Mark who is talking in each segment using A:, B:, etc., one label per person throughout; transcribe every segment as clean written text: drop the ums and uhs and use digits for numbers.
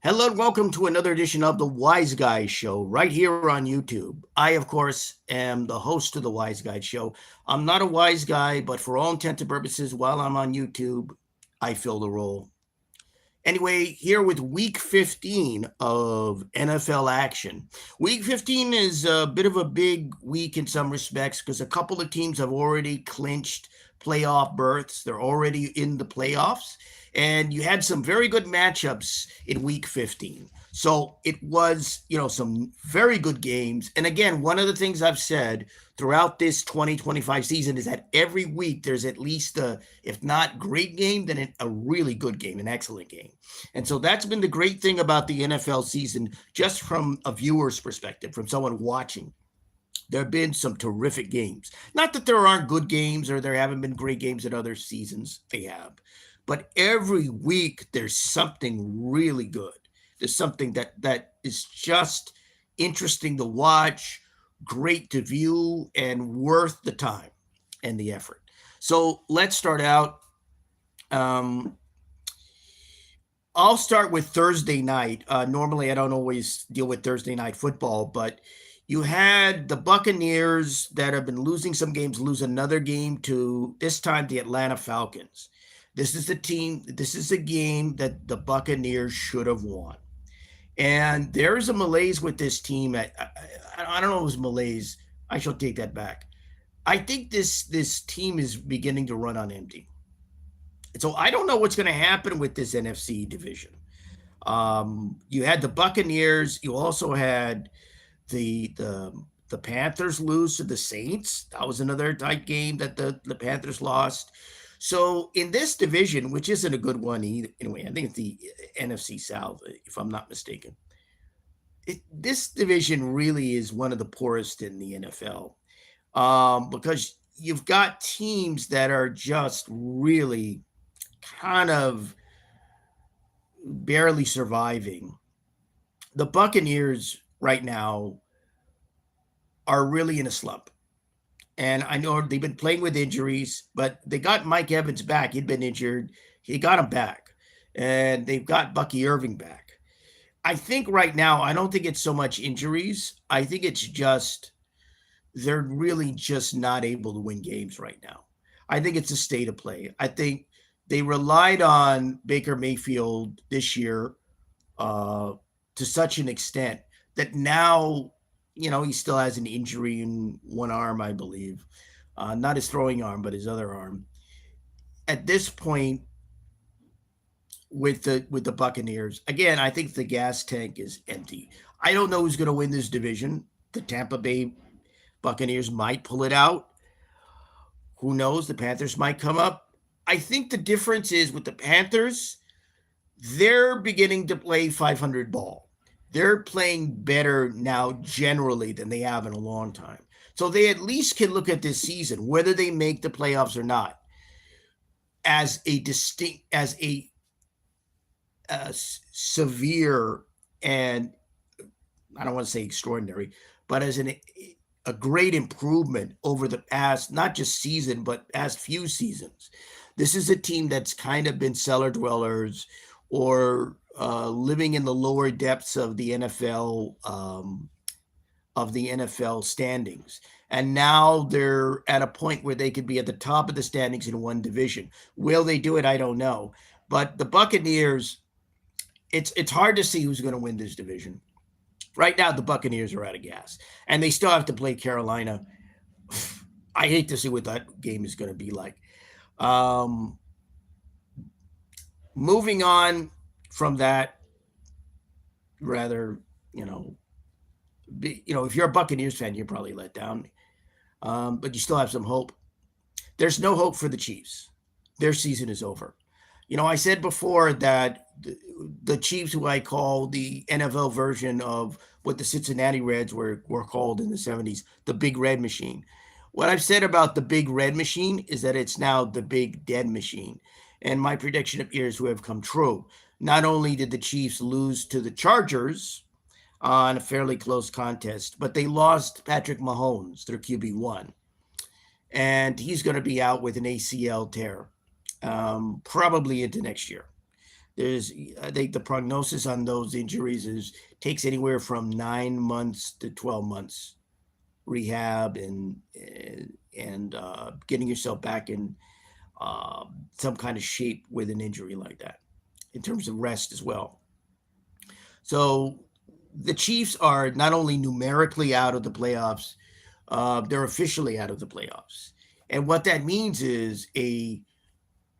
A: Hello and welcome to another edition of the Wiseguy Show right here on YouTube. I, of course, am the host of the Wiseguy Show. I'm not a wise guy, but for all intents and purposes, while I'm on YouTube, I fill the role. Anyway, here with week 15 of NFL action. Week 15 is a bit of a big week in some respects because a couple of teams have already clinched playoff berths. They're already in the playoffs. And you had some very good matchups in week 15. So it was, some very good games. And again, one of the things I've said throughout this 2025 season is that every week there's at least a, if not great game, then a really good game, an excellent game. And so that's been the great thing about the NFL season, just from a viewer's perspective, from someone watching. There have been some terrific games. Not that there aren't good games or there haven't been great games in other seasons. They have. But every week there's something really good. There's something that is just interesting to watch, great to view, and worth the time and the effort. So let's start out. I'll start with Thursday night. Normally, I don't always deal with Thursday night football, but you had the Buccaneers that have been losing some games, lose another game to, this time, the Atlanta Falcons. This is a game that the Buccaneers should have won. And there's a malaise with this team. I don't know if it was malaise. I shall take that back. I think this team is beginning to run on empty. And so I don't know what's going to happen with this NFC division. You had the Buccaneers. You also had the Panthers lose to the Saints. That was another tight game that the Panthers lost. So in this division, which isn't a good one either, anyway, I think it's the NFC South, if I'm not mistaken. This division really is one of the poorest in the NFL because you've got teams that are just really kind of barely surviving. The Buccaneers right now are really in a slump. And I know they've been playing with injuries, but they got Mike Evans back. He'd been injured. He got him back. And they've got Bucky Irving back. I think right now, I don't think it's so much injuries. I think it's just they're really just not able to win games right now. I think it's a state of play. I think they relied on Baker Mayfield this year to such an extent that now – he still has an injury in one arm, I believe. Not his throwing arm, but his other arm. At this point, with the Buccaneers, again, I think the gas tank is empty. I don't know who's going to win this division. The Tampa Bay Buccaneers might pull it out. Who knows? The Panthers might come up. I think the difference is with the Panthers, they're beginning to play 500 ball. They're playing better now generally than they have in a long time. So they at least can look at this season, whether they make the playoffs or not, as a severe and I don't want to say extraordinary, but as a great improvement over the past, not just season, but past few seasons. This is a team that's kind of been cellar dwellers or living in the lower depths of the NFL standings. And now they're at a point where they could be at the top of the standings in one division. Will they do it? I don't know. But the Buccaneers, it's hard to see who's going to win this division. Right now, the Buccaneers are out of gas. And they still have to play Carolina. I hate to see what that game is going to be like. Moving on from that, rather, if you're a Buccaneers fan, you're probably let down, but you still have some hope. There's no hope for the Chiefs. Their season is over. I said before that the Chiefs, who I call the NFL version of what the Cincinnati Reds were called in the 70s, the Big Red Machine. What I've said about the Big Red Machine is that it's now the Big Dead Machine. And my prediction appears to have come true. Not only did the Chiefs lose to the Chargers on a fairly close contest, but they lost Patrick Mahomes, their QB1. And he's going to be out with an ACL tear, probably into next year. There's, I think the prognosis on those injuries is takes anywhere from 9 months to 12 months rehab and getting yourself back in uh, some kind of shape with an injury like that in terms of rest as well. So the Chiefs are not only numerically out of the playoffs, they're officially out of the playoffs. And what that means is a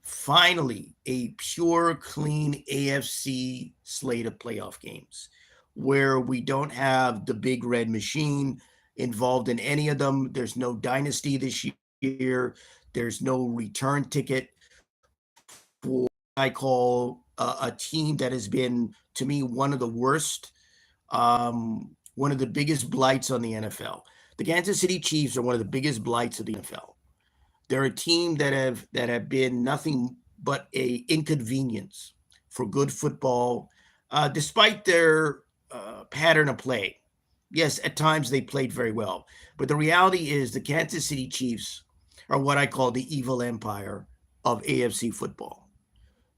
A: finally a pure, clean AFC slate of playoff games where we don't have the big red machine involved in any of them. There's no dynasty this year. There's no return ticket for I call a team that has been, to me, one of the worst, one of the biggest blights on the NFL. The Kansas City Chiefs are one of the biggest blights of the NFL. They're a team that have been nothing but a inconvenience for good football, despite their pattern of play. Yes, at times they played very well, but the reality is the Kansas City Chiefs are what I call the evil empire of AFC football,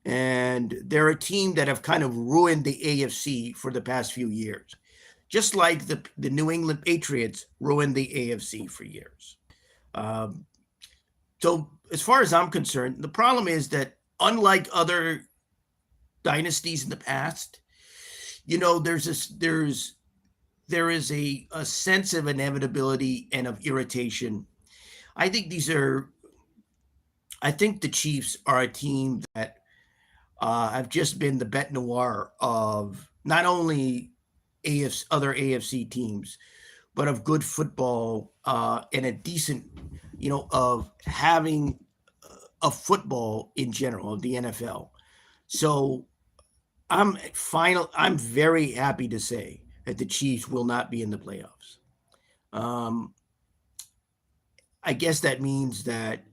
A: and they're a team that have kind of ruined the AFC for the past few years, just like the New England Patriots ruined the AFC for years. Um, So, as far as I'm concerned, the problem is that unlike other dynasties in the past, there's this there is a sense of inevitability and of irritation. I think these are I think the Chiefs are a team that have just been the bête noir of not only other AFC teams, but of good football and a decent, of having a football in general of the NFL. So I'm very happy to say that the Chiefs will not be in the playoffs. Um, I guess that means that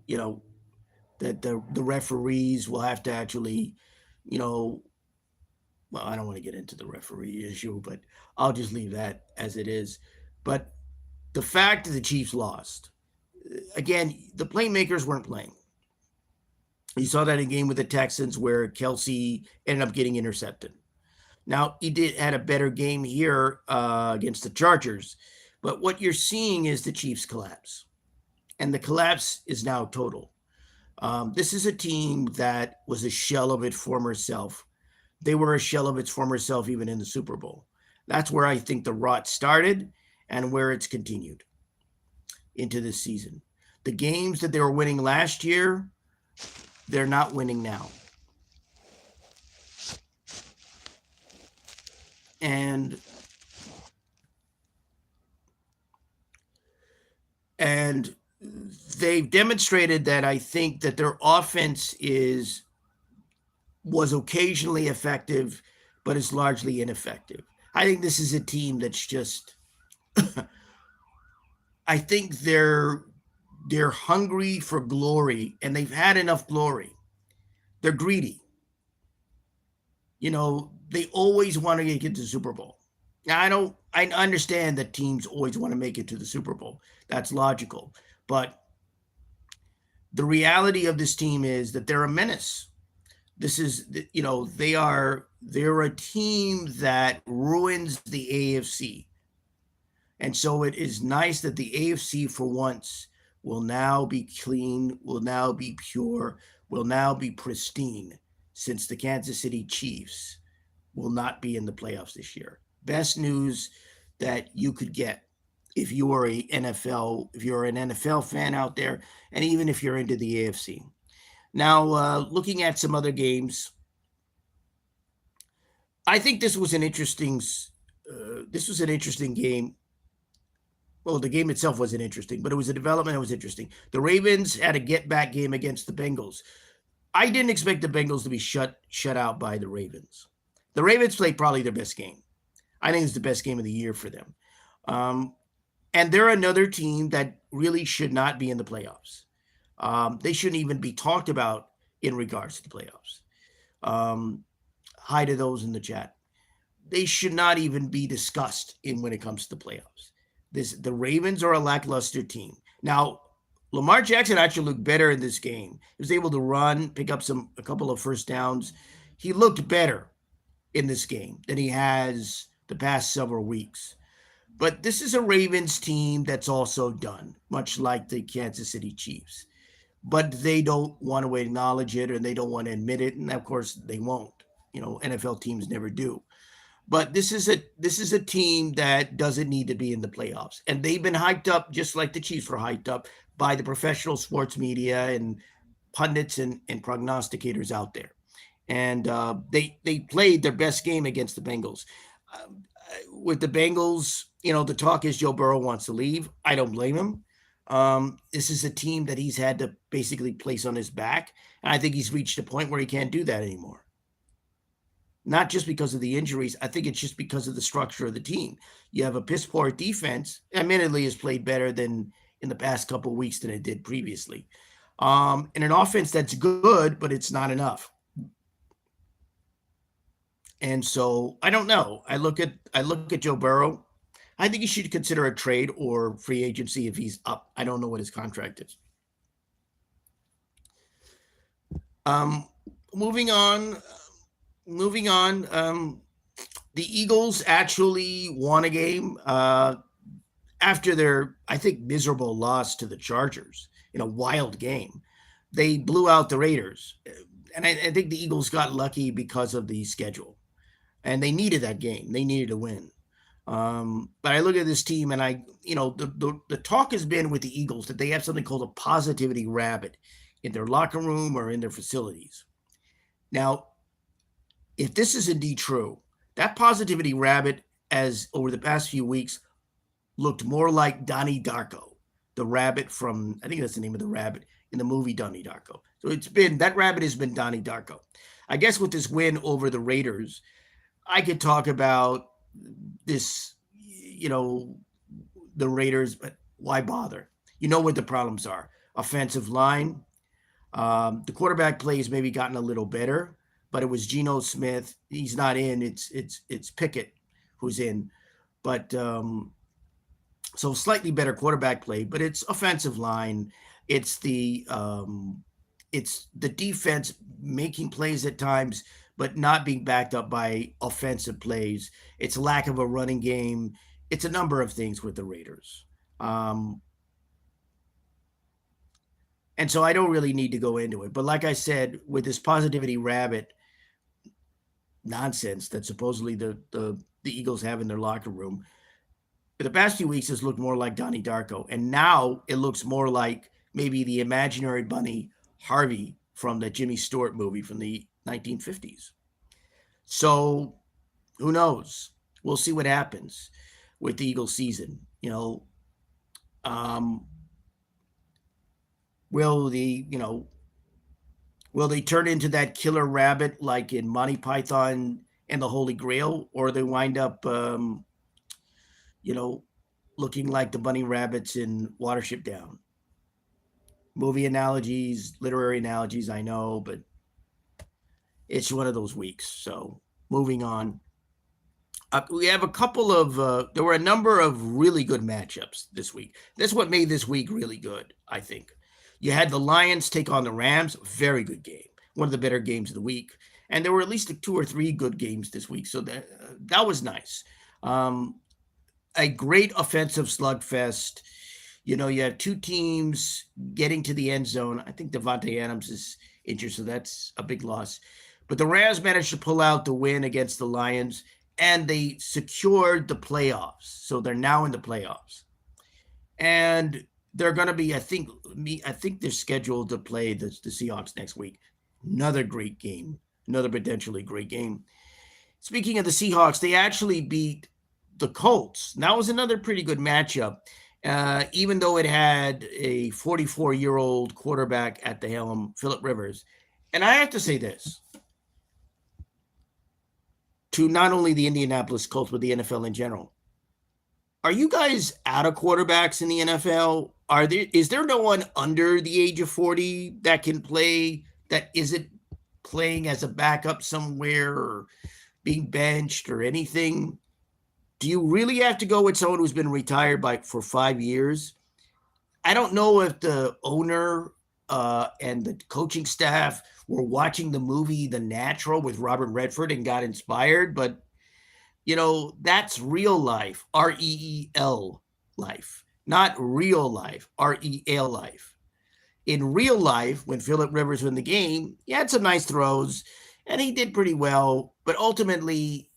A: that the referees will have to actually, you know, well, I don't want to get into the referee issue, but I'll just leave that as it is. But the fact that the Chiefs lost, again, the playmakers weren't playing. You saw that in game with the Texans where Kelsey ended up getting intercepted. Now he did had a better game here against the Chargers, but what you're seeing is the Chiefs collapse, and the collapse is now total. This is a team that was a shell of its former self. They were a shell of its former self even in the Super Bowl. That's where I think the rot started and where it's continued into this season. The games that they were winning last year, they're not winning now. And and they've demonstrated that I think that their offense is was occasionally effective, but is largely ineffective. I think this is a team that's just I think they're hungry for glory and they've had enough glory. They're greedy. They always want to get to the Super Bowl. Now I understand that teams always want to make it to the Super Bowl. That's logical. But the reality of this team is that they're a menace. This is they're a team that ruins the AFC. And so it is nice that the AFC for once will now be clean, will now be pure, will now be pristine since the Kansas City Chiefs will not be in the playoffs this year. Best news that you could get if you are if you're an NFL fan out there, and even if you're into the AFC. Now, looking at some other games, I think this was an interesting game. Well, the game itself wasn't interesting, but it was a development that was interesting. The Ravens had a get back game against the Bengals. I didn't expect the Bengals to be shut out by the Ravens. The Ravens played probably their best game. I think it's the best game of the year for them. And they're another team that really should not be in the playoffs. They shouldn't even be talked about in regards to the playoffs. Hi to those in the chat. They should not even be discussed when it comes to the playoffs. The Ravens are a lackluster team. Now, Lamar Jackson actually looked better in this game. He was able to run, pick up a couple of first downs. he looked better in this game than he has the past several weeks. But this is a Ravens team that's also done, much like the Kansas City Chiefs. But they don't want to acknowledge it, or they don't want to admit it, and of course they won't. NFL teams never do. But this is a team that doesn't need to be in the playoffs, and they've been hyped up just like the Chiefs were hyped up by the professional sports media and pundits and prognosticators out there. And they played their best game against the Bengals. With the Bengals, the talk is Joe Burrow wants to leave. I don't blame him. This is a team that he's had to basically place on his back, and I think he's reached a point where he can't do that anymore. Not just because of the injuries. I think it's just because of the structure of the team. You have a piss poor defense, admittedly has played better than in the past couple of weeks than it did previously. And an offense that's good, but it's not enough. And so I don't know. I look at Joe Burrow. I think he should consider a trade or free agency if he's up. I don't know what his contract is. Moving on. The Eagles actually won a game after their, I think, miserable loss to the Chargers in a wild game. They blew out the Raiders. And I think the Eagles got lucky because of the schedule. And they needed that game. They needed to win. But I look at this team, and the talk has been with the Eagles that they have something called a positivity rabbit in their locker room or in their facilities. Now, if this is indeed true, that positivity rabbit, as over the past few weeks, looked more like Donnie Darko, the rabbit from, I think that's the name of the rabbit in the movie Donnie Darko. So that rabbit has been Donnie Darko. I guess with this win over the Raiders, I could talk about this, the Raiders, but why bother? You know what the problems are. Offensive line. The quarterback play has maybe gotten a little better, but it was Geno Smith. He's not in. It's Pickett who's in. But so slightly better quarterback play, but it's offensive line. It's the defense making plays at times, but not being backed up by offensive plays. It's lack of a running game. It's a number of things with the Raiders. And so I don't really need to go into it. But like I said, with this positivity rabbit nonsense that supposedly the Eagles have in their locker room, the past few weeks has looked more like Donnie Darko. And now it looks more like maybe the imaginary bunny Harvey from the Jimmy Stewart movie from the 1950s. So who knows? We'll see what happens with the Eagles season. Will they turn into that killer rabbit like in Monty Python and the Holy Grail, or they wind up looking like the bunny rabbits in Watership Down? Movie analogies, literary analogies, I know, but it's one of those weeks. So moving on. We have a couple of, there were a number of really good matchups this week. That's what made this week really good, I think. You had the Lions take on the Rams, very good game, one of the better games of the week. And there were at least 2 or 3 good games this week, so that was nice. A great offensive slugfest. You have 2 teams getting to the end zone. I think Devontae Adams is injured, so that's a big loss. But the Rams managed to pull out the win against the Lions, and they secured the playoffs. So they're now in the playoffs. And they're going to be, I think they're scheduled to play the Seahawks next week. Another great game, another potentially great game. Speaking of the Seahawks, they actually beat the Colts. That was another pretty good matchup, even though it had a 44-year-old quarterback at the helm, Phillip Rivers. And I have to say this to not only the Indianapolis Colts, but the NFL in general. Are you guys out of quarterbacks in the NFL? Is there no one under the age of 40 that can play, that isn't playing as a backup somewhere or being benched or anything? Do you really have to go with someone who's been retired for 5 years? I don't know if the owner and the coaching staff were watching the movie The Natural with Robert Redford and got inspired. But, that's real life, REEL life, not real life, REL life. In real life, when Philip Rivers won the game, he had some nice throws and he did pretty well. But ultimately,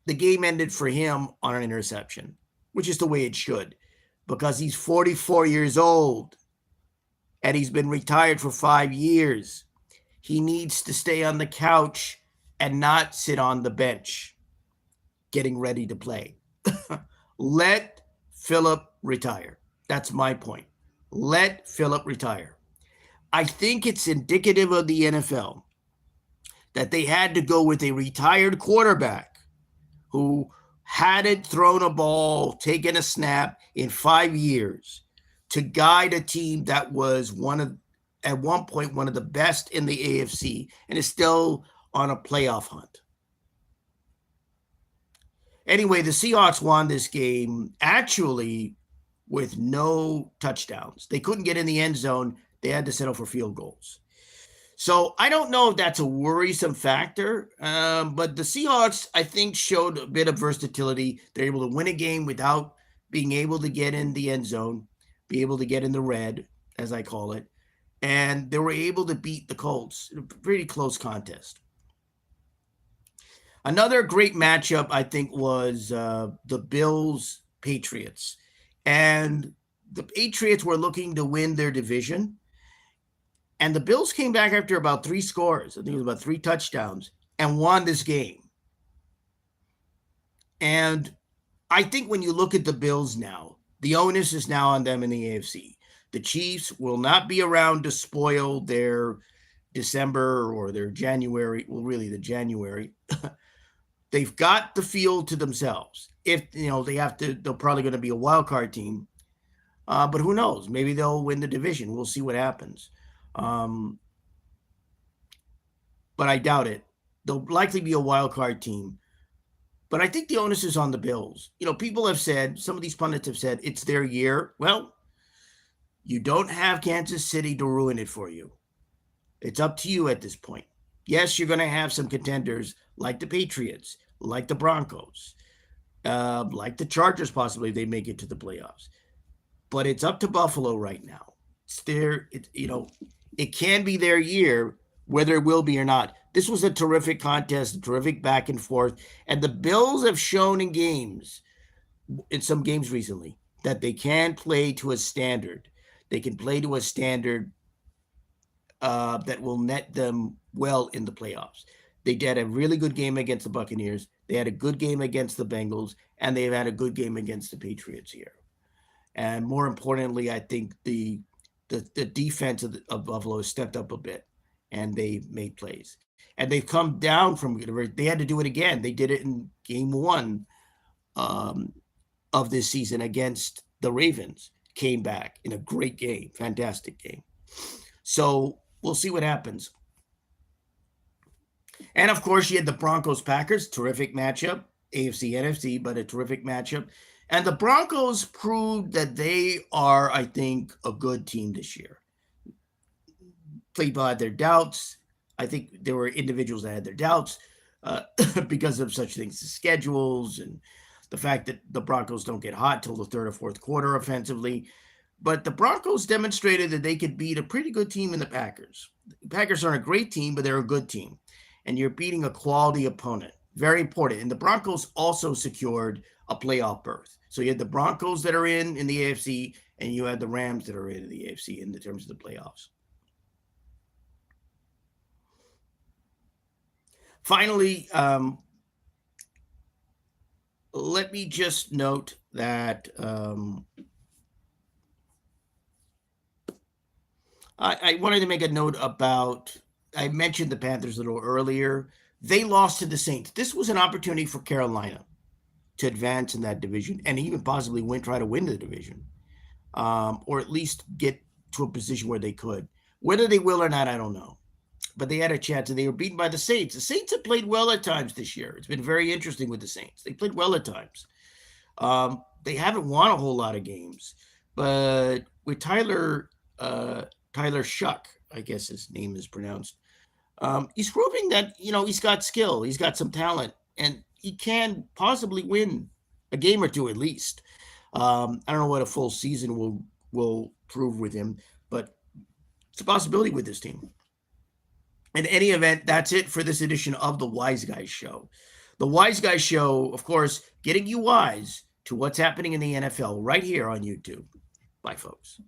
A: the game ended for him on an interception, which is the way it should, because he's 44 years old and he's been retired for 5 years. He needs to stay on the couch and not sit on the bench getting ready to play. Let Philip retire. That's my point. Let Philip retire. I think it's indicative of the NFL that they had to go with a retired quarterback who hadn't thrown a ball, taken a snap in 5 years to guide a team that was at one point, one of the best in the AFC and is still on a playoff hunt. Anyway, the Seahawks won this game actually with no touchdowns. They couldn't get in the end zone. They had to settle for field goals. So I don't know if that's a worrisome factor, but the Seahawks, I think, showed a bit of versatility. They're able to win a game without being able to get in the end zone, be able to get in the red, as I call it, and they were able to beat the Colts in a pretty close contest. Another great matchup, I think, was the Bills-Patriots. And the Patriots were looking to win their division. And the Bills came back after about 3 scores. I think it was about 3 touchdowns and won this game. And I think when you look at the Bills now, the onus is now on them in the AFC. The Chiefs will not be around to spoil their December or their January, well, really the January. They've got the field to themselves. If, they're probably going to be a wild card team. But who knows? Maybe they'll win the division. We'll see what happens. But I doubt it. They'll likely be a wild card team. But I think the onus is on the Bills. People have said, some of these pundits have said, it's their year. Well, you don't have Kansas City to ruin it for you. It's up to you at this point. Yes, you're going to have some contenders like the Patriots, like the Broncos, like the Chargers, possibly if they make it to the playoffs. But it's up to Buffalo right now. It's their, it can be their year, whether it will be or not. This was a terrific contest, a terrific back and forth. And the Bills have shown in some games recently, that they can play to a standard. They can play to a standard that will net them well in the playoffs. They did a really good game against the Buccaneers. They had a good game against the Bengals, and they've had a good game against the Patriots here. And more importantly, I think the defense of Buffalo has stepped up a bit, and they made plays. And they've come down from, they had to do it again. They did it in game 1 of this season against the Ravens. Came back in a great game, fantastic game. So we'll see what happens. And of course, you had the Broncos-Packers, terrific matchup, AFC, NFC, but a terrific matchup. And the Broncos proved that they are, I think, a good team this year. People had their doubts. I think there were individuals that had their doubts because of such things as schedules and the fact that the Broncos don't get hot till the 3rd or 4th quarter offensively. But the Broncos demonstrated that they could beat a pretty good team in the Packers. The Packers aren't a great team, but they're a good team. And you're beating a quality opponent. Very important. And the Broncos also secured a playoff berth. So you had the Broncos that are in the AFC, and you had the Rams that are in the AFC in terms of the playoffs. Finally, let me just note that I wanted to make a note about, I mentioned the Panthers a little earlier. They lost to the Saints. This was an opportunity for Carolina to advance in that division and even possibly try to win the division, or at least get to a position where they could. Whether they will or not, I don't know. But they had a chance, and they were beaten by the Saints. The Saints have played well at times this year. It's been very interesting with the Saints. They played well at times. They haven't won a whole lot of games, but with Tyler Shuck, I guess his name is pronounced. He's proving that he's got skill, he's got some talent, and he can possibly win a game or two at least. I don't know what a full season will prove with him, but it's a possibility with this team. In any event, that's it for this edition of the Wiseguy Show. The Wiseguy Show, of course, getting you wise to what's happening in the NFL right here on YouTube. Bye, folks.